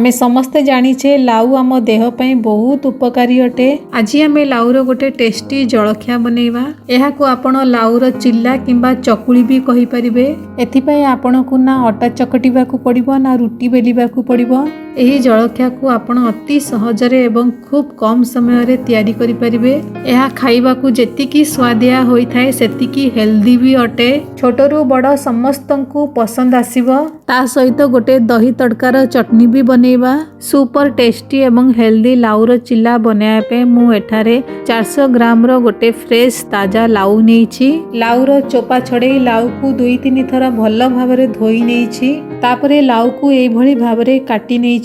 आमे समस्ते जानिछे लाउ आम देह पई बहुत उपकारी अटे। आज आमे लाउर गोटे टेस्टी जलखिया बनैबा। एहाकू आपण लाउर चिल्ला किंबा चकुली भी कहि परिबे। एथिपई आपणकू ना अटा चकटिबाकू पड़िबो ना रुटी बेलिबाकू पड़िबो। एही जलखिया को आपण अति सहजरे एवं खूब कम समय रे तैयारी करि परिबे। एहा खाइबाकू जेतिकी स्वादिया होइथाय सेतिकी हेल्दी भी अटे। छोटरू बड़ समस्तंकू पसंद आसीबो। ता सहित गोटे दही तड़कार चटनी भी बनैबा। सुपर टेस्टी एवं हेल्दी लाउर चिल्ला बनाया पे मु एठारे 400 ग्राम रो गोटे फ्रेश ताजा लाउ नेइछि। लाउर चोपा छड़े लाउ को 2-3 थरा भल भाबरे धोई नेइछि। तापरे लाउ को एई भली भाबरे काटी नेइछि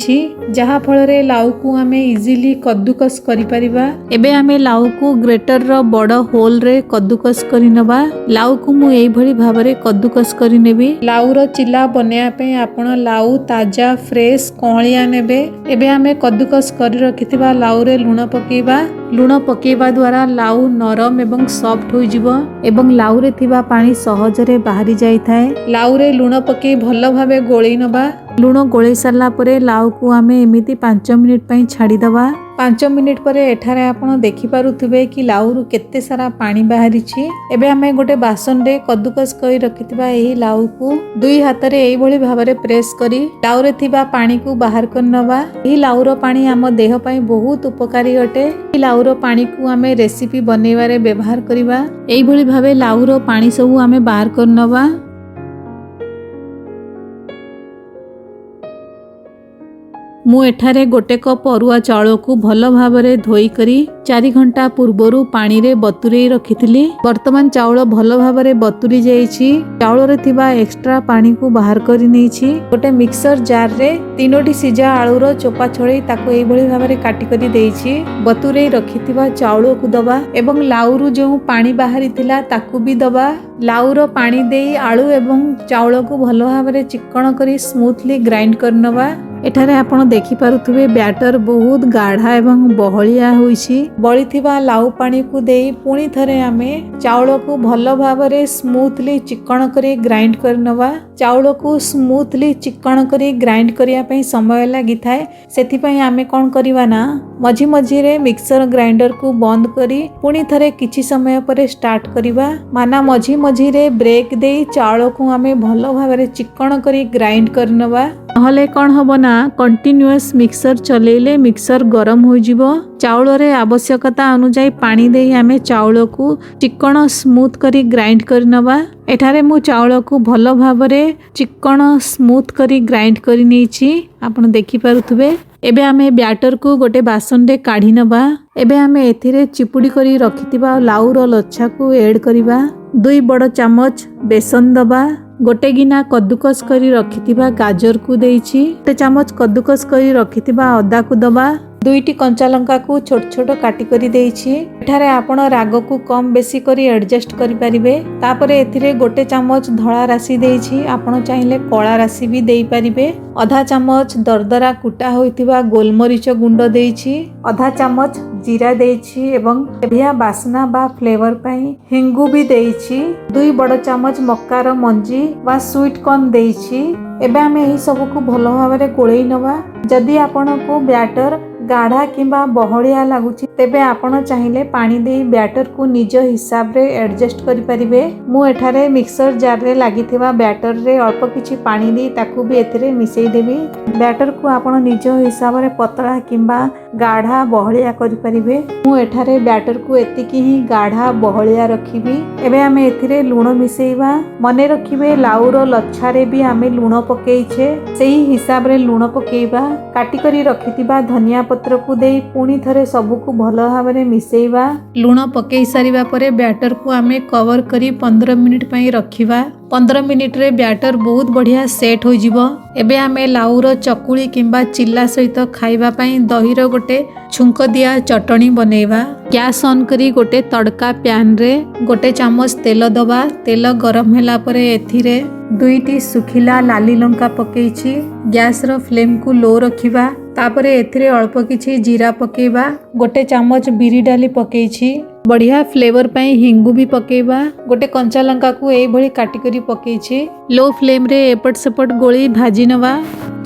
जहा फलरे लाउ को आमे इजीली कद्दूकस करि परिबा। एबे आमे लाउ को ग्रेटर रो बड़ होल रे कद्दूकस करि नबा। लाउ को मु एई भली भाबरे कद्दूकस करि नेबी। लाउर चिल्ला बनाया पे आपण लाउ ताजा फ्रेश कोहलिया नेबे। एबे आमे कद्दूकस करि रखिथिबा लाउ रे लूण पकेइबा। लूण पकेइबा द्वारा लाउ नरम एवं सॉफ्ट होई जिवो एवं लाउ रे थिबा पानी सहजरे बाहरी जाई थाए। लाउ रे लूण पकेइ भल भाबे गोळेइ नबा। लूण गोळेइ सारला परे लाउ को आमे एमिति 5 मिनिट पई छाडी दबा। 5 मिनिट परे एठारे आपण देखि पारुथिबे कि लाउरु केते सारा पानी बाहरी छी। एबे आमे गोटे बासन रे कद्दूकस करि रखिथिबा एही लाउ को 2 हाथ रे एई भली भाबरे प्रेस करी लाउ रे थिबा पानी को बाहर कर नबा। एही लाउर पानी हम देह पई बहुत उपकारी अटे। एही लाउर पानी को आमे रेसिपी बनैबारे व्यवहार करिबा। एई भली भाबे लाउर पानी सब आमे बाहर कर नबा। मु एठारे गोटे कप अरुआ चाउल को भल भाबरे धोई करी 4 घंटा पूर्वरु पानी रे बतुरेई रखिथिली। वर्तमान चाउल भल भाबरे बतुरी जाईछि। चाउल रे थिबा एक्स्ट्रा पानी को बाहर करी नेछि। गोटे मिक्सर जार रे 3टी सिजा आलूर चोपा छड़ेई ताको एई भली भाबरे काटी करी देइछि। बतुरेई रखिथिबा चाउल को दबा एवं लाउरु जो पानी बाहरी थिला ताको भी दबा। लाउर पानी देई आलू एवं चाउल को भल भाबरे चिक्कण करी स्मूथली ग्राइंड करनबा। एठारे आपण देखि पारुथुबे बैटर बहुत गाढ़ा एवं बहलिया होइछि। बळिथिबा लाउ पानी को देई पुणी थरे आमे चाउल को भल भाबरे स्मूथली चिक्कण करी ग्राइंड करनबा। चाउल को स्मूथली चिक्कण करी ग्राइंड करिया पई समय लागि थाए। सेति पई आमे कोन करिवा ना मझी मझी रे मिक्सर ग्राइंडर को बंद करी पुणी थरे किछि समय परे स्टार्ट करिवा। माना मझी मझी रे ब्रेक देई चाउल को आमे भल भाबरे चिक्कण करी ग्राइंड करनबा। नहले कौन हम ना कंटिन्यूअस मिक्सर चलेले मिक्सर गरम हो जिवो। चाउल रे आवश्यकता अनुसार पानी देई आमे चाउल को चिक्कण स्मूथ करी ग्राइंड करनबा। एठारे मु चाउल को भल भाबरे चिक्कण स्मूथ करी ग्राइंड करी नेछि। आपण देखि पारुथुबे। एबे आमे बैटर को गोटे बासन रे काढी नबा। एबे आमे एथिरे चिपुडी करी रखितिबा लाउर लच्छा को ऐड करिबा। 2 बड़ चामच बेसन दबा। गोटे गिना कद्दूकस करी रखिथिबा गाजर को देइछि। 1 चामच कद्दूकस करी रखिथिबा अदा को दबा। 2टी कंचा लंका को छोट छोट काटी करी देइछि। एठारे आपण राग को कम बेसी करी एडजस्ट करि परिबे। तापरे एथिरे गोटे चामच धळा राशि देइछि। आपण चाहिले कळा राशि भी देई परिबे। आधा चामच दरदरा कुटा होइथिबा गोलमरीच गुंड देइछि। आधा चामच जीरा देइछि एवं बढ़िया बासना बा फ्लेवर पई हिंगु भी देइछि। 2 बड़ चामच मक्कार मंजी बा स्वीट कॉर्न देइछि। एबे आमे एही सब को भलो भाबरे गोळेई नबा। जदि आपण को बैटर गाढ़ा किंबा बहलिया लागुछि तेबे आपण चाहिले पानी देई बैटर को निज हिसाब रे एडजस्ट करि परिबे। मु एठारे मिक्सर जार रे लागिथिबा बैटर रे अल्प किछि पानी देई ताकू भी एथिरे मिसेई देबी। बैटर को आपण निज हिसाब रे पतला किंबा गाढ़ा बहलिया करि परिबे। मु एठारे बैटर को एतिकी ही गाढ़ा बहलिया रखिबी। एबे आमे एथिरे लूण मिसेइबा। मने रखिबे लाउर लच्छा रे भी आमे लूण पकेइछे सेही हिसाब रे लूण पकेइबा। काटी करी रखिथिबा धनिया पत्र को देई पुणी थरे सबु को भल भाबरे मिसेइबा। लूण पकेइ सारिबा परे बैटर को आमे कवर करी 15 मिनिट पई रखिबा। 15 मिनिट रे बैटर बहुत बढ़िया सेट हो जिवो। एबे आमे लाउर चकुली किंबा चिल्ला सहित खाइबा पई दहीर गोटे छुंक दिया चटनी बनैबा। गैस ऑन करी गोटे तड़का पैन रे गोटे चामच तेल दबा। तेल गरम होला परे एथिरे 2टी सुखिला लाली लंका पकेइछि। गैस रो फ्लेम को लो रखिबा। तापरे एथिरे अल्प किछि जीरा पकेइबा। गोटे चामच बिरी डाली पकेइछि। बढ़िया फ्लेवर पई हिंगु भी पकेइबा। गोटे कंचा लंका को एई भली काटी करी पकेइछि। लो फ्लेम रे एपट सेपट गोली भाजी नवा।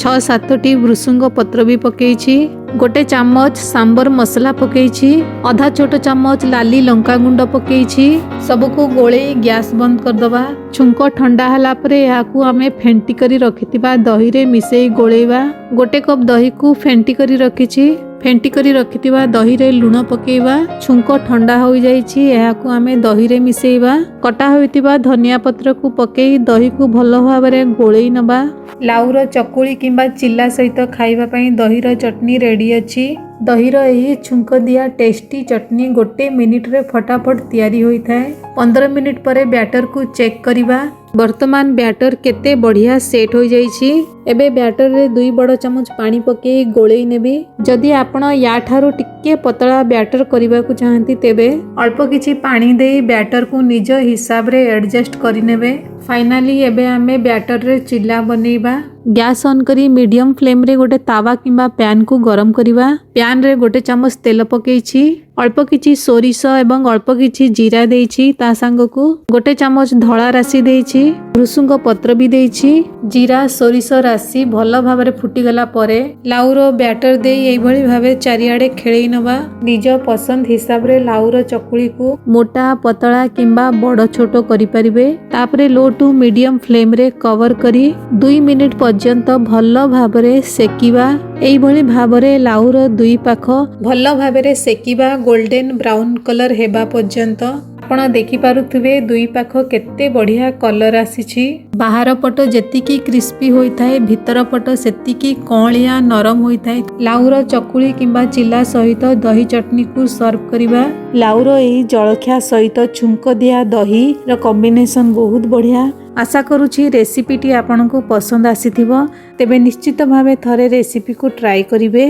6-7ଟି ଭୃସୁଙ୍ଗ ପତ୍ର ବି ପକେଇଛି। ଗୋଟେ ଚାମଚ ସାମ୍ବର ମସଲା ପକେଇଛି। ଅଧା ଛୋଟ ଚାମଚ ଲାଲି ଲଙ୍କା ଗୁଣ୍ଡ ପକେଇଛି। ସବୁକୁ ଗୋଳେଇ ଗ୍ୟାସ୍ ବନ୍ଦ କରିଦବା। ଛୁଙ୍କ ଥଣ୍ଡା ହେଲା ପରେ ଏହାକୁ ଆମେ ଫେଣ୍ଟି କରି ରଖିଥିବା ଦହିରେ ମିଶେଇ ଗୋଳେଇବା। ଗୋଟେ କପ୍ ଦହିକୁ ଫେଣ୍ଟି କରି ରଖିଛି। ଫେଣ୍ଟି କରି ରଖିଥିବା ଦହିରେ ଲୁଣ ପକେଇବା। ଛୁଙ୍କ ଥଣ୍ଡା ହୋଇଯାଇଛି, ଏହାକୁ ଆମେ ଦହିରେ ମିଶେଇବା। କଟା ହୋଇଥିବା ଧନିଆ ପତ୍ରକୁ ପକେଇ ଦହିକୁ ଭଲ ଭାବରେ ଗୋଳେଇ ନେବା। ଲାଉର ଚକୁଳି କିମ୍ବା ଚିଲା ସହିତ ଖାଇବା ପାଇଁ ଦହିର ଚଟଣି ରେଡି ଅଛି। ଦହିର ଏହି ଛୁଙ୍କ ଦିଆ ଟେଷ୍ଟି ଚଟଣି 1 ମିନିଟରେ ଫଟାଫଟ ତିଆରି ହୋଇଥାଏ। 15 ମିନିଟ ପରେ ବ୍ୟାଟରକୁ ଚେକ୍ କରିବା। ବର୍ତ୍ତମାନ ବ୍ୟାଟର କେତେ ବଢ଼ିଆ ସେଟ୍ ହୋଇଯାଇଛି। ଏବେ ବ୍ୟାଟରରେ 2 ବଡ଼ ଚାମଚ ପାଣି ପକେଇ ଗୋଳେଇ ନେବି। ଯଦି ଆପଣ ୟାଠାରୁ ଟିକେ ପତଳା ବ୍ୟାଟର କରିବାକୁ ଚାହାନ୍ତି ତେବେ ଅଳ୍ପ କିଛି ପାଣି ଦେଇ ବ୍ୟାଟରକୁ ନିଜ ହିସାବରେ ଆଡଜଷ୍ଟ କରିନେବେ। ଫାଇନାଲି ଏବେ ଆମେ ବ୍ୟାଟରରେ ଚିଲା ବନେଇବା। ଗ୍ୟାସ୍ ଅନ୍ କରି ମିଡ଼ିୟମ୍ ଫ୍ଲେମ୍ରେ ଗୋଟେ ତାୱା କିମ୍ବା ପ୍ୟାନ୍କୁ ଗରମ କରିବା। ପ୍ୟାନ୍ରେ 1 ଚାମଚ ତେଲ ପକେଇଛି। ଅଳ୍ପ କିଛି ସୋରିଷ ଏବଂ ଅଳ୍ପ କିଛି ଜିରା ଦେଇଛି। ତା ସାଙ୍ଗକୁ 1 ଚାମଚ ଧଳା ରାଶି ଦେଇଛି। ଭୃସୁଙ୍ଗ ପତ୍ର ବି ଦେଇଛି। ଜିରା ସୋରିଷ ରାଶି ଭଲ ଭାବରେ ଫୁଟିଗଲା ପରେ ଲାଉର ବ୍ୟାଟର ଦେଇ ଏଇଭଳି ଭାବେ ଚାରିଆଡ଼େ ଖେଳେଇ ନେବା। ନିଜ ପସନ୍ଦ ହିସାବରେ ଲାଉର ଚକୁଳିକୁ ମୋଟା ପତଳା କିମ୍ବା ବଡ଼ ଛୋଟ କରିପାରିବେ। ତାପରେ ଲୋ ଟୁ ମିଡ଼ିୟମ୍ ଫ୍ଲେମ୍ରେ କଭର କରି 2 ମିନିଟ ପର୍ଯ୍ୟନ୍ତ ଭଲ ଭାବରେ ସେକିବା। ଏଇଭଳି ଭାବରେ ଲାଉର 2 ପାଖ ଭଲ ଭାବରେ ସେକିବା ଗୋଲ୍ଡେନ ବ୍ରାଉନ୍ କଲର ହେବା ପର୍ଯ୍ୟନ୍ତ। ଆପଣ ଦେଖିପାରୁଥିବେ 2 ପାଖ କେତେ ବଢ଼ିଆ କଲର ଆସିଛି। ବାହାର ପଟ ଯେତିକି କ୍ରିସ୍ପି ହୋଇଥାଏ ଭିତର ପଟ ସେତିକି କଅଁଳିଆ ନରମ ହୋଇଥାଏ। ଲାଉର ଚକୁଳି କିମ୍ବା ଚିଲା ସହିତ ଦହି ଚଟଣିକୁ ସର୍ଭ କରିବା। ଲାଉର ଏହି ଜଳଖିଆ ସହିତ ଛୁଙ୍କ ଦିଆ ଦହିର କମ୍ବିନେସନ ବହୁତ ବଢ଼ିଆ। ଆଶା କରୁଛି ରେସିପିଟି ଆପଣଙ୍କୁ ପସନ୍ଦ ଆସିଥିବ। ତେବେ ନିଶ୍ଚିତ ଭାବେ ଥରେ ରେସିପିକୁ ଟ୍ରାଏ କରିବେ।